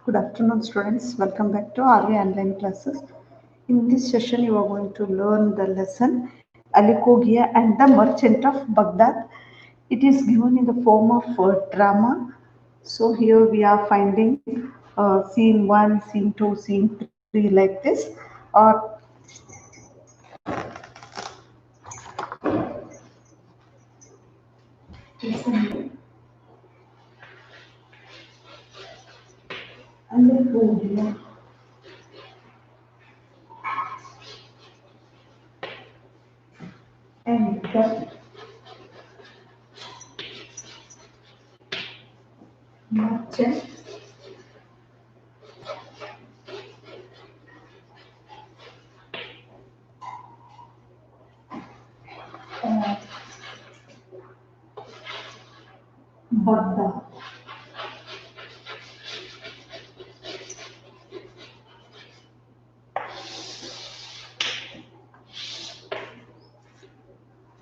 Good afternoon, students. Welcome back to Ali online classes. In this session, you are going to learn the lesson Ali Cogia and the Merchant of Baghdad. It is given in the form of drama. So here we are finding scene 1, scene 2, scene 3 like this. Or Ali Cogia and the Merchant of Baghdad.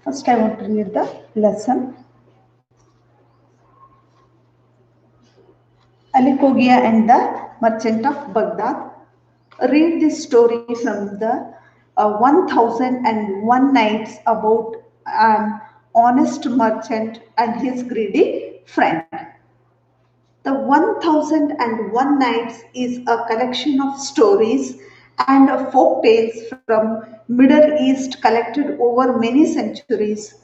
First, I want to read the lesson. Ali Cogia and the Merchant of Baghdad. Read this story from the 1001 Nights about an honest merchant and his greedy friend. The 1001 Nights is a collection of stories and folk tales from Middle East collected over many centuries.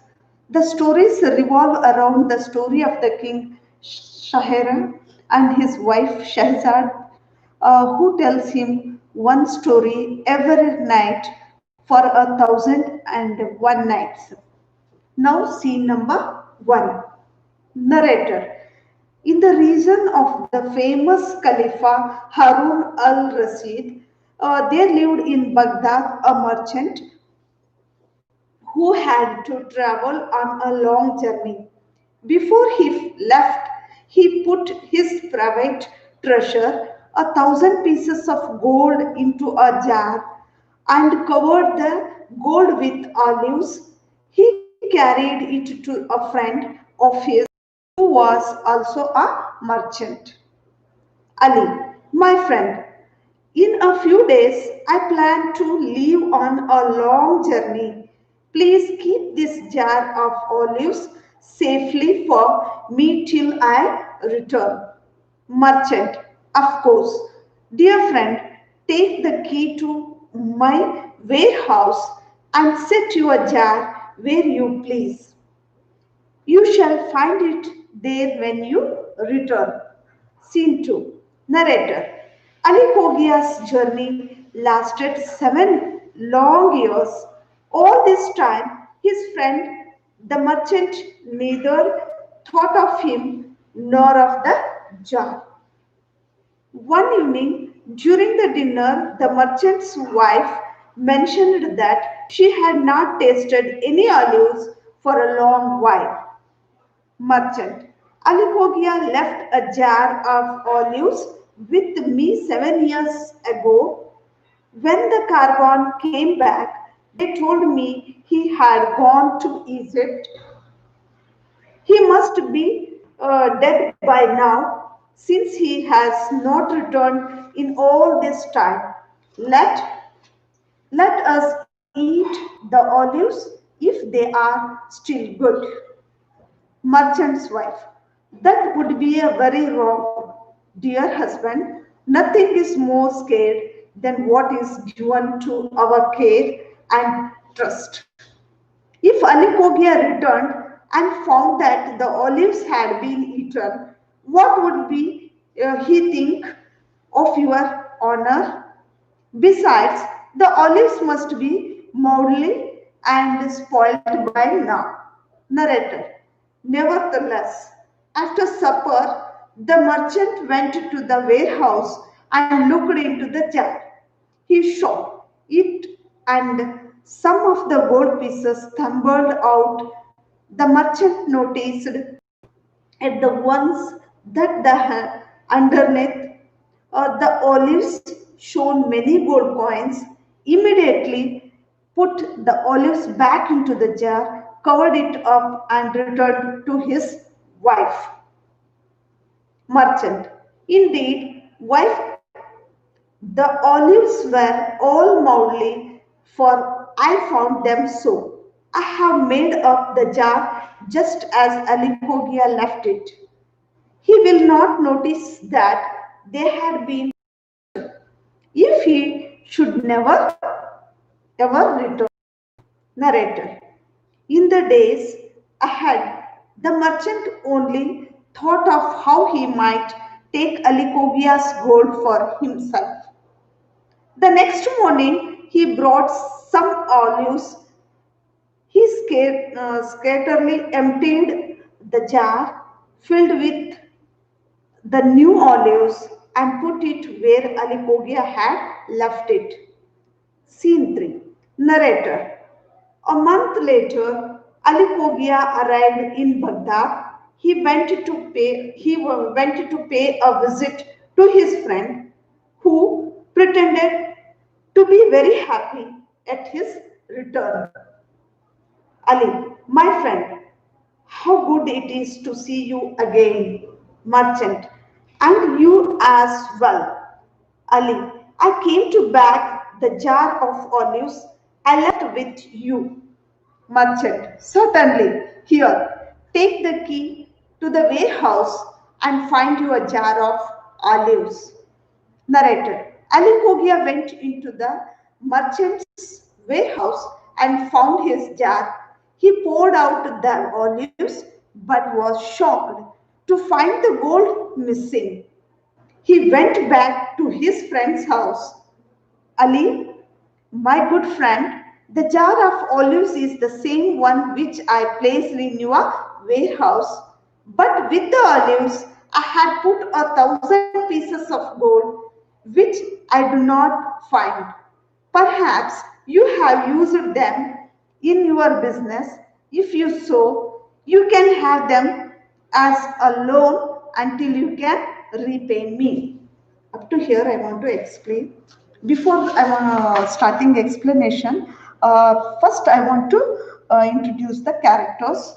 The stories revolve around the story of the king Shahram and his wife Shahzad, who tells him one story every night for 1001 nights. Now, scene number 1. Narrator. In the region of the famous Khalifa Harun al-Rashid, there lived in Baghdad a merchant who had to travel on a long journey. Before he left, he put his private treasure, 1,000 pieces of gold, into a jar and covered the gold with olives. He carried it to a friend of his who was also a merchant. Ali, my friend, in a few days I plan to leave on a long journey. Please keep this jar of olives safely for me till I return. Merchant, of course. Dear friend, take the key to my warehouse and set your jar where you please. You shall find it there when you return. Scene 2. Narrator. Ali Kogia's journey lasted 7 long years. All this time, his friend, the merchant, neither thought of him nor of the jar. One evening, during the dinner, the merchant's wife mentioned that she had not tasted any olives for a long while. Merchant. Ali Cogia left a jar of olives with me 7 years ago. When the caravan came back, they told me he had gone to Egypt. He must be dead by now, since he has not returned in all this time. Let us eat the olives if they are still good. Merchant's wife. That would be a very wrong, dear husband. Nothing is more scared than what is given to our care and trust. If Ali Cogia returned and found that the olives had been eaten, what would be he think of your honor? Besides, the olives must be mouldy and spoiled by now. Narrator. Nevertheless, after supper, the merchant went to the warehouse and looked into the jar. He saw it, and some of the gold pieces tumbled out. The merchant noticed at the ones that the underneath the olives shone many gold coins. Immediately put the olives back into the jar, covered it up, and returned to his wife. Merchant. Indeed, Wife, the olives were all mouldy, for I found them so. I have made up the jar just as Ali Cogia left it. He will not notice that they had been if he should never ever return. Narrator. In the days ahead, the merchant only thought of how he might take Ali Cogia's gold for himself. The next morning, he brought some olives. He scatterly emptied the jar filled with the new olives and put it where Ali Cogia had left it. Scene 3. Narrator. A month later, Ali Cogia arrived in Baghdad. He went to pay a visit to his friend, who pretended to be very happy at his return. Ali, my friend, how good it is to see you again, merchant, and you as well. Ali, I came to bag the jar of olives I left with you. Merchant, certainly. Here, take the key to the warehouse and find you a jar of olives. Narrator. Ali Cogia went into the merchant's warehouse and found his jar. He poured out the olives but was shocked to find the gold missing. He went back to his friend's house. Ali, my good friend, the jar of olives is the same one which I placed in your warehouse. But with the olives, I had put 1,000 pieces of gold, which I do not find. Perhaps you have used them in your business. If you so, you can have them as a loan until you can repay me. Up to here, I want to explain. Before starting explanation, first I want to introduce the characters.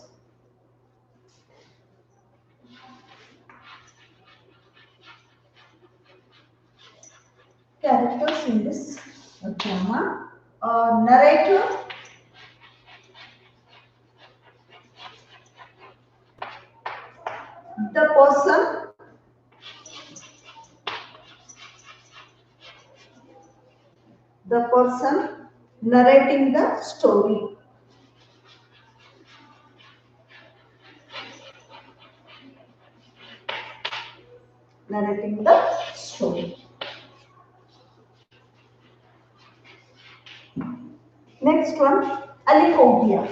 Characters in this drama. Narrator, the person narrating the story. Narrating the story. Next one, Ali Cogia.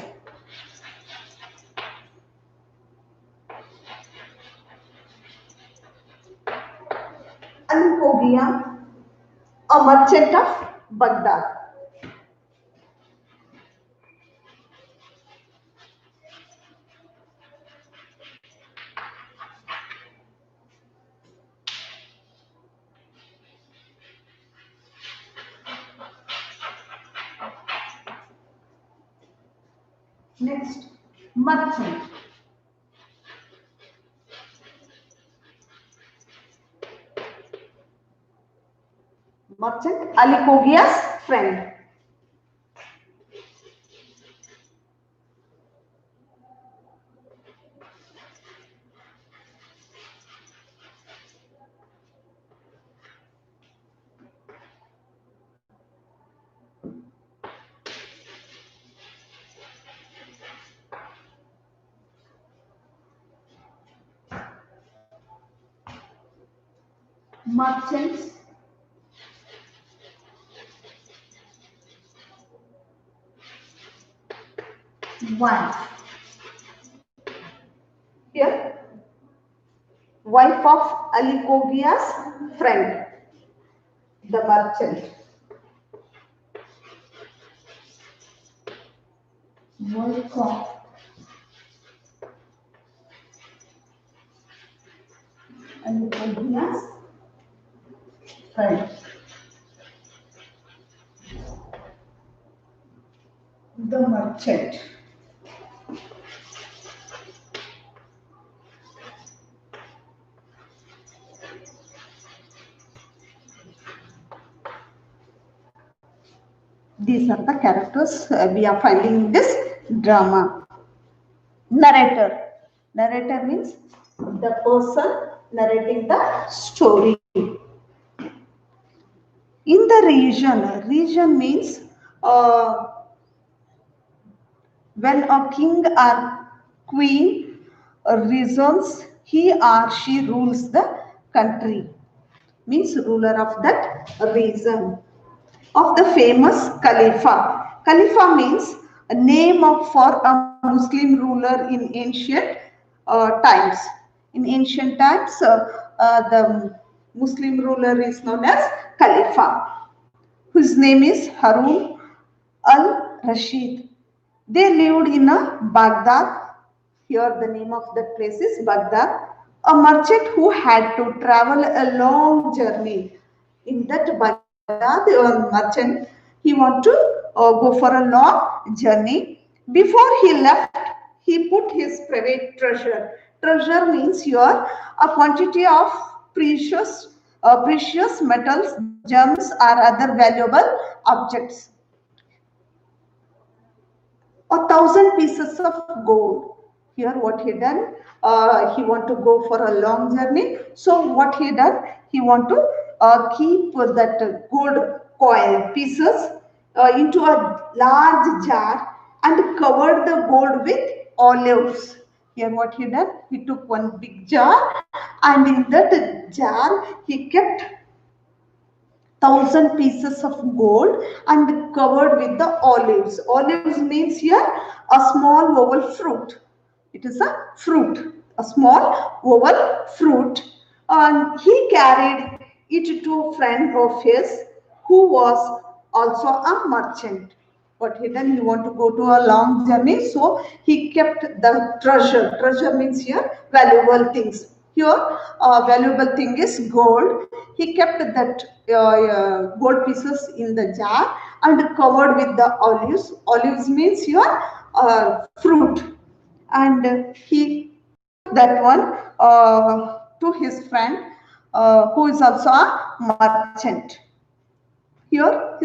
Ali Cogia, a merchant of Baghdad. Next, merchant. Merchant, Ali Cogia's friend. Merchant's wife. Here, wife of Ali Cogia's friend, the merchant. Wife of Ali Cogia's friend, the merchant. These are the characters we are finding in this drama. Narrator. Narrator means the person narrating the story. In the region means when a king or queen reasons he or she rules the country, means ruler of that region. Of the famous Khalifa. Khalifa means a name for a Muslim ruler in ancient times. In ancient times, the Muslim ruler is known as Khalifa, whose name is Harun al-Rashid. They lived in a Baghdad. Here the name of that place is Baghdad. A merchant who had to travel a long journey. In that Baghdad, a merchant, he want to go for a long journey. Before he left, he put his private treasure. Treasure means here a quantity of precious metals, gems, or other valuable objects. 1,000 pieces of gold. Here what he done, he want to go for a long journey. So what he done, he want to keep that gold coin pieces into a large jar and covered the gold with olives. Here what he done, he took one big jar and in that jar he kept 1,000 pieces of gold and covered with the olives. Olives means here a small oval fruit. It is a fruit, a small oval fruit. And he carried it to a friend of his who was also a merchant. What he done, he want to go to a long journey, so he kept the treasure. Treasure means here valuable things. Here valuable thing is gold. He kept that gold pieces in the jar and covered with the olives. Olives means here fruit, and he took that one to his friend who is also a merchant. Here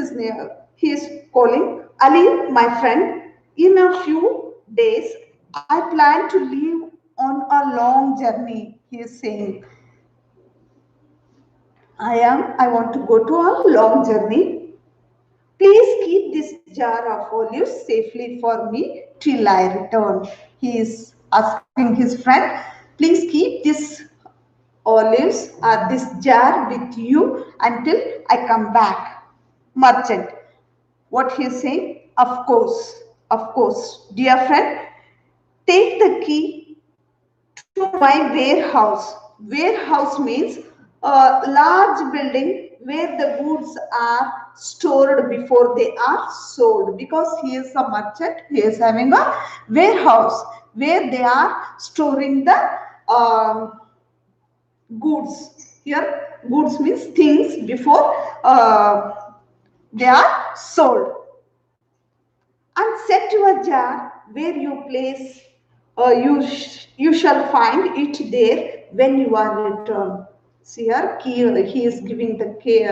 he is calling Ali, my friend. In a few days, I plan to leave on a long journey. He is saying, I want to go to a long journey. Please keep this jar of olives safely for me till I return. He is asking his friend, please keep this olives or this jar with you until I come back. Merchant. What he is saying? Of course, dear friend, take the key to my warehouse. Warehouse means a large building where the goods are stored before they are sold. Because he is a merchant, he is having a warehouse where they are storing the goods. Here, goods means things before they are sold. And set your jar where you place, you shall find it there when you are returned. See here, he is giving the key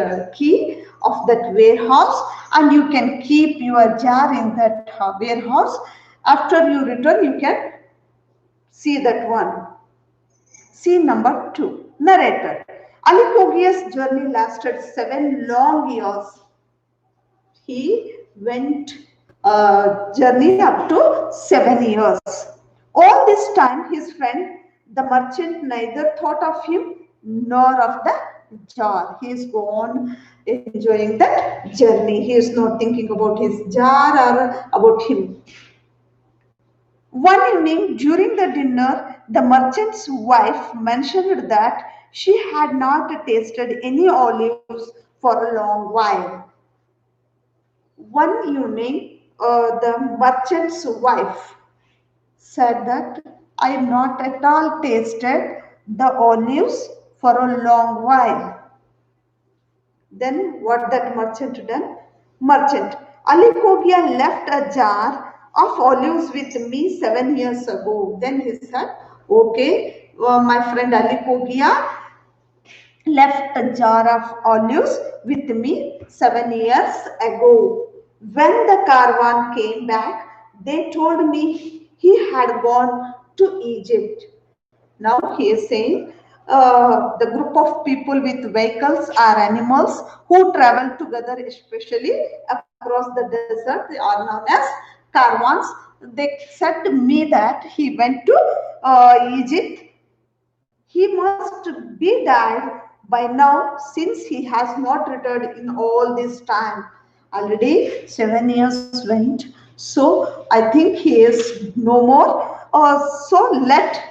of that warehouse, and you can keep your jar in that warehouse. After you return, you can see that one. Scene number 2. Narrator. Ali Cogia's journey lasted 7 long years. He went journey up to 7 years. All this time, his friend, the merchant, neither thought of him nor of the jar. He is gone enjoying that journey. He is not thinking about his jar or about him. One evening during the dinner, the merchant's wife mentioned that she had not tasted any olives for a long while. One evening, the merchant's wife said that I have not at all tasted the olives for a long while. Then what that merchant done? Merchant, Ali Cogia left a jar of olives with me 7 years ago. Then he said, okay, my friend Ali Cogia left a jar of olives with me 7 years ago. When the caravan came back, they told me he had gone to Egypt. Now he is saying the group of people with vehicles or animals who travel together, especially across the desert, they are known as caravans. They said to me that he went to Egypt. He must be died by now since he has not returned in all this time. Already 7 years went. So I think he is no more. So let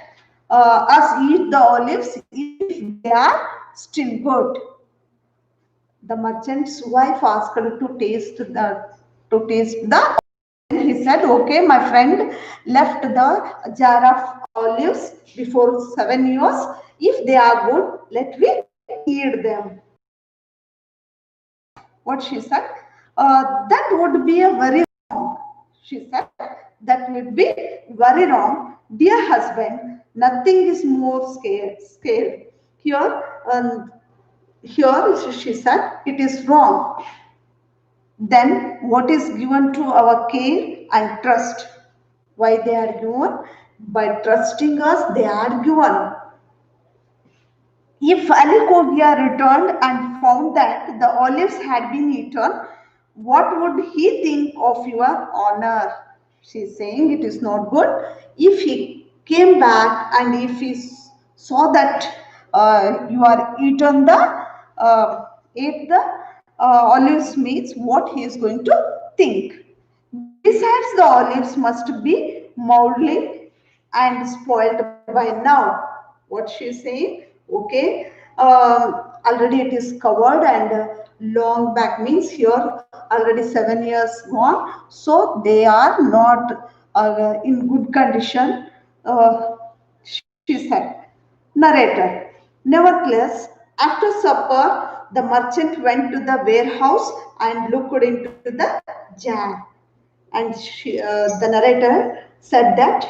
us eat the olives if they are still good. The merchant's wife asked to taste the. He said, "Okay, my friend left the jar of olives before 7 years. If they are good, let me eat them." What she said, that would be a very wrong. She said, that would be very wrong. Dear husband, nothing is more scared. Here, here she said, it is wrong. Then what is given to our care and trust? Why they are given? By trusting us, they are given. If Ali Cogia returned and found that the olives had been eaten, what would he think of your honor? She is saying it is not good. If he came back and if he saw that you are eaten the ate the olives means what he is going to think. Besides, the olives must be mouldy and spoiled by now. What she is saying? Okay, already it is covered and long back means here already 7 years gone. So they are not in good condition. She said. Narrator. Nevertheless, after supper, the merchant went to the warehouse and looked into the jar. And the narrator said that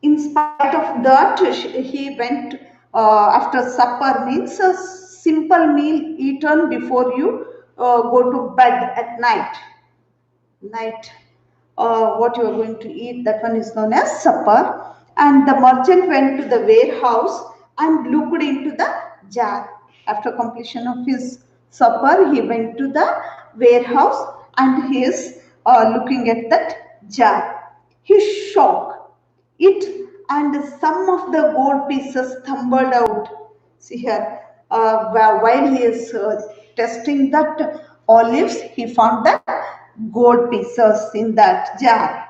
in spite of that, he went after supper means a simple meal eaten before you go to bed at night. What you are going to eat, that one is known as supper. And the merchant went to the warehouse and looked into the jar. After completion of his supper, he went to the warehouse and he is looking at that jar. He shocked it, and some of the gold pieces tumbled out. See here, while he is testing that olives, he found that gold pieces in that jar.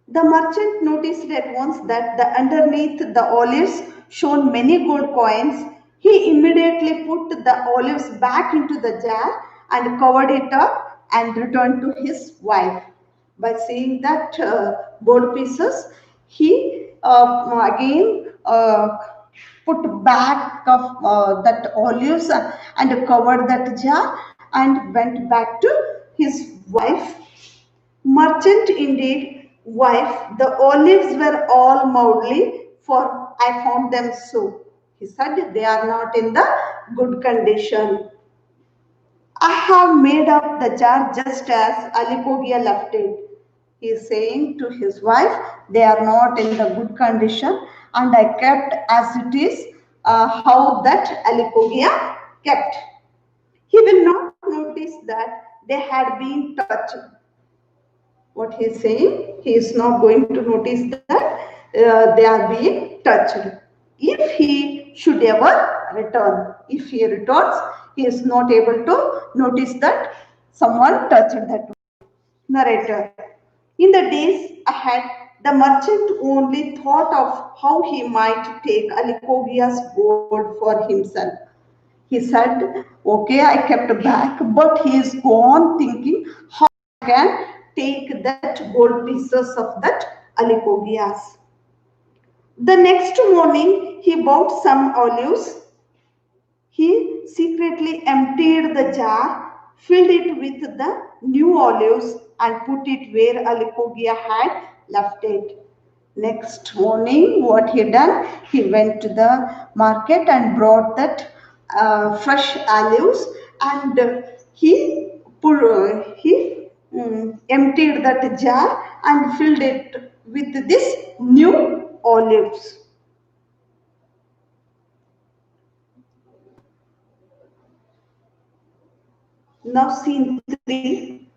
The merchant noticed at once that the underneath the olives shone many gold coins. He immediately put the olives back into the jar and covered it up and returned to his wife. By seeing that gold pieces, he again put back of that olives and covered that jar and went back to his wife. Merchant indeed, wife, the olives were all mouldy, for I found them so. He said they are not in the good condition. I have made up the jar just as Ali Cogia left it. He is saying to his wife, they are not in the good condition and I kept as it is how that Ali Cogia kept. He will not notice that they had been touched. What he is saying, he is not going to notice that they are being touched. If he should ever return, if he returns, he is not able to notice that someone touched that. Narrator. In the days ahead, the merchant only thought of how he might take Alikovia's gold for himself. He said, okay, I kept back, but he is gone thinking how I can take that gold pieces of that Alikovias. The next morning, he bought some olives. He secretly emptied the jar, filled it with the new olives, and put it where Alikogia had left it. Next morning, what he done? He went to the market and brought that fresh olives, and he emptied that jar and filled it with this new olives. Now, scene 3.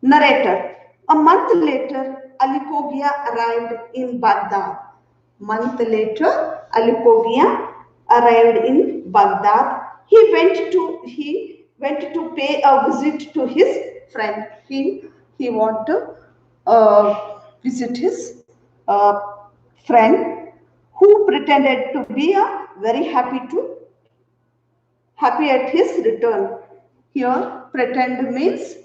Narrator. A month later, Ali Cogia arrived in Baghdad. Month later, Ali Cogia arrived in Baghdad. He went to pay a visit to his friend. He want to visit his uh, friend, who pretended to be very happy at his return. Here, pretend means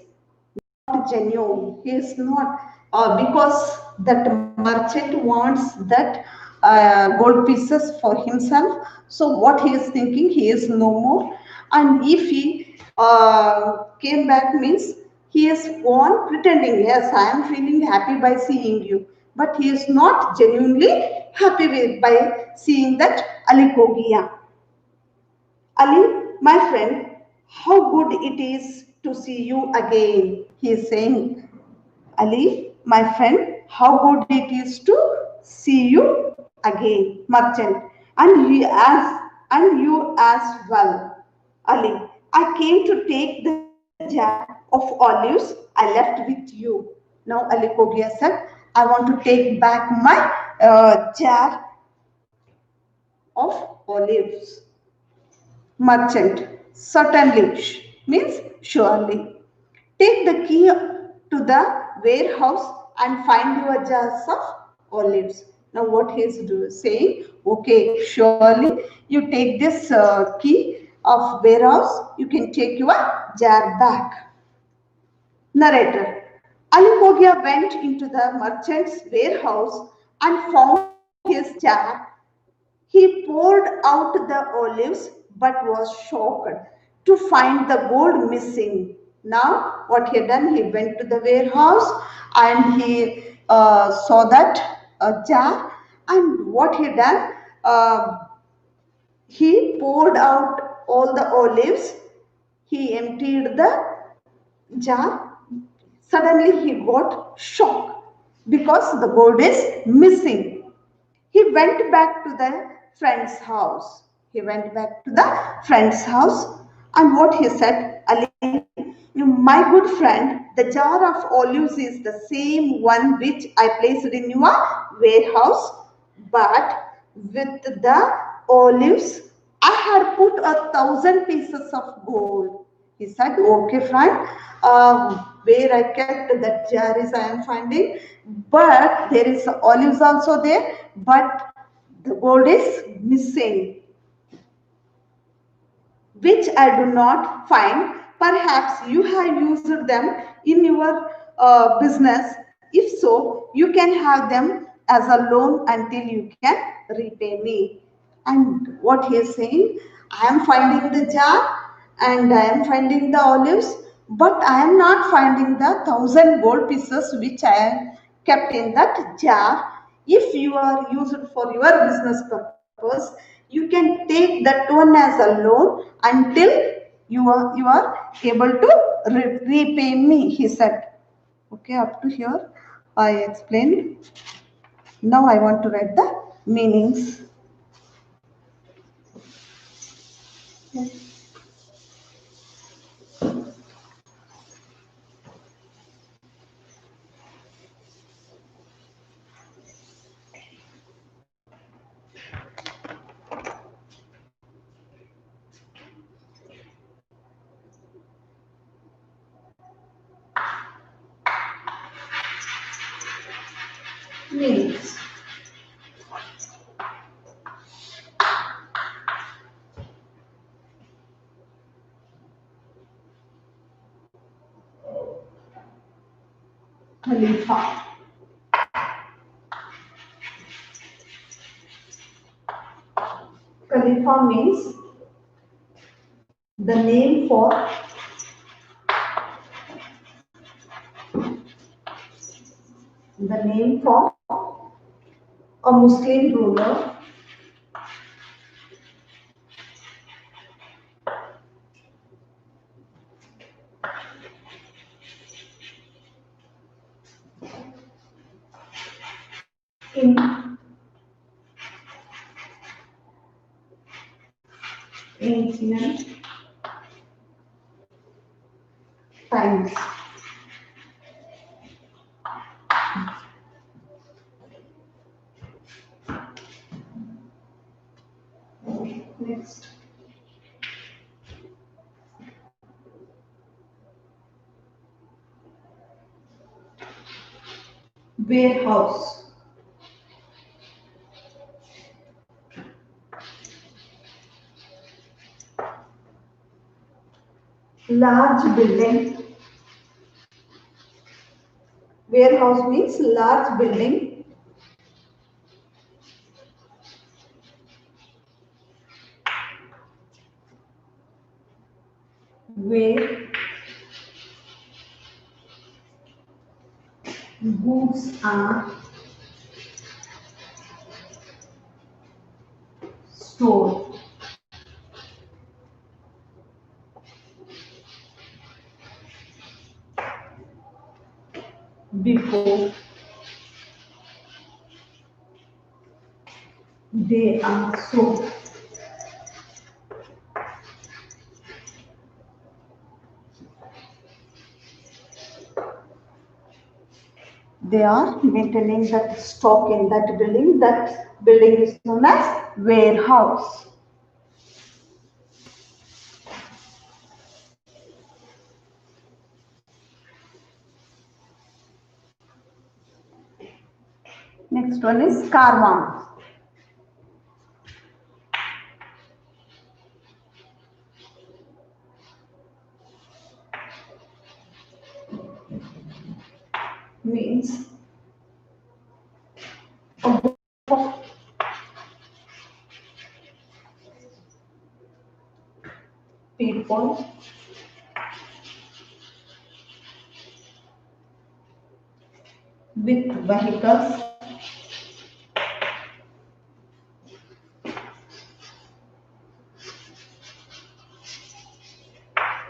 genuine. He is not, because that merchant wants that gold pieces for himself. So what he is thinking, he is no more. And if he came back, means he is gone pretending, yes, I am feeling happy by seeing you. But he is not genuinely happy by seeing that Ali Kogia. Ali, my friend, how good it is to see you again. He is saying, Ali, my friend, how good it is to see you again, merchant, and you as well. Ali, I came to take the jar of olives I left with you. Now Ali Kogia said, I want to take back my jar of olives. Merchant, certainly, means surely. Take the key to the warehouse and find your jars of olives. Now, what he is saying? Okay, surely you take this key of warehouse, you can take your jar back. Narrator. Ali Kogia went into the merchant's warehouse and found his jar. He poured out the olives but was shocked to find the gold missing. Now, what he had done, he went to the warehouse and he saw that jar, and what he had done, he poured out all the olives, he emptied the jar. Suddenly, he got shocked because the gold is missing. He went back to the friend's house. He went back to the friend's house, and what he said, Ali, my good friend, the jar of olives is the same one which I placed in your warehouse, but with the olives, I had put 1,000 pieces of gold. He said, okay, friend, where I kept that jar is I am finding, but there is olives also there, but the gold is missing, which I do not find. Perhaps you have used them in your business. If so, you can have them as a loan until you can repay me. And what he is saying, I am finding the jar and I am finding the olives, but I am not finding the 1,000 gold pieces which I am kept in that jar. If you are used for your business purpose, you can take that one as a loan until you are able to repay me, he said. Okay, up to here I explained. Now I want to write the meanings. Meanings. Khalifa. Khalifa means the name for a Muslim ruler in ancient times. Next. Warehouse. Large building. Warehouse means large building where goods are stored. Before they are sold. They are maintaining that stock in that building. That building is known as warehouse. Next one is caravan. Means a group of people with vehicles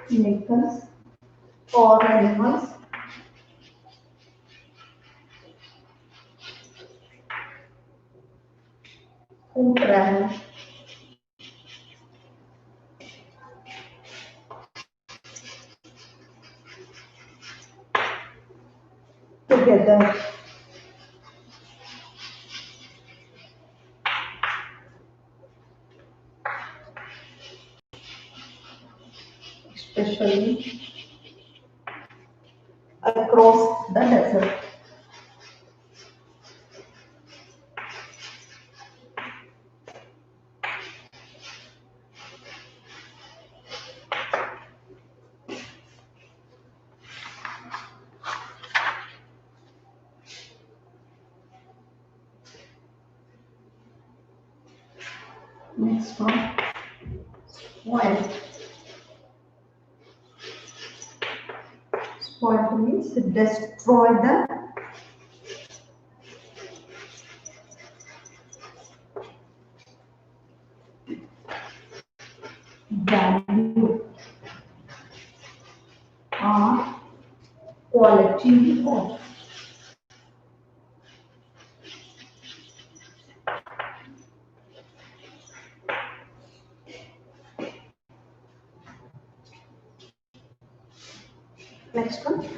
vehicles or animals who travel together. Especially across the desert. Next one, spoil. Spoil means destroy the value or quality of. Next one,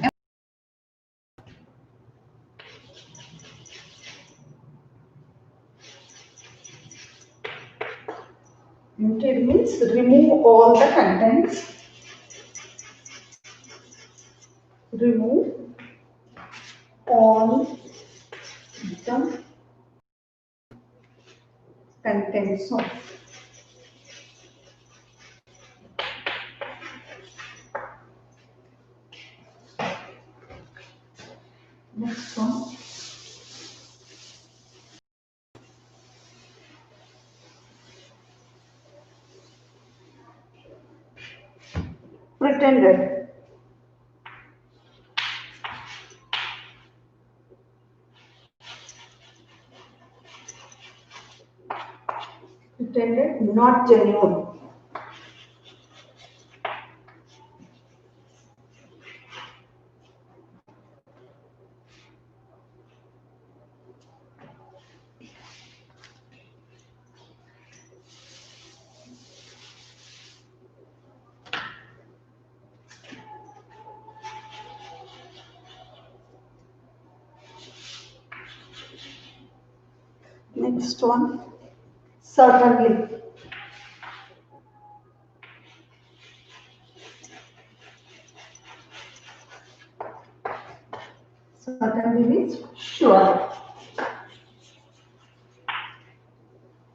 empty means remove all the contents. Remove all the contents of. Next one, pretended. pretended, not genuine. Next one, certainly. Certainly means sure.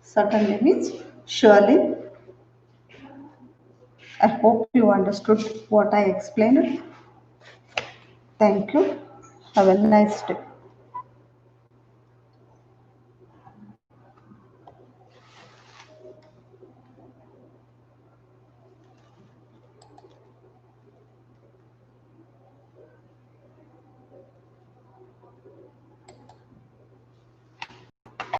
Certainly means surely. I hope you understood what I explained. Thank you. Have a nice day.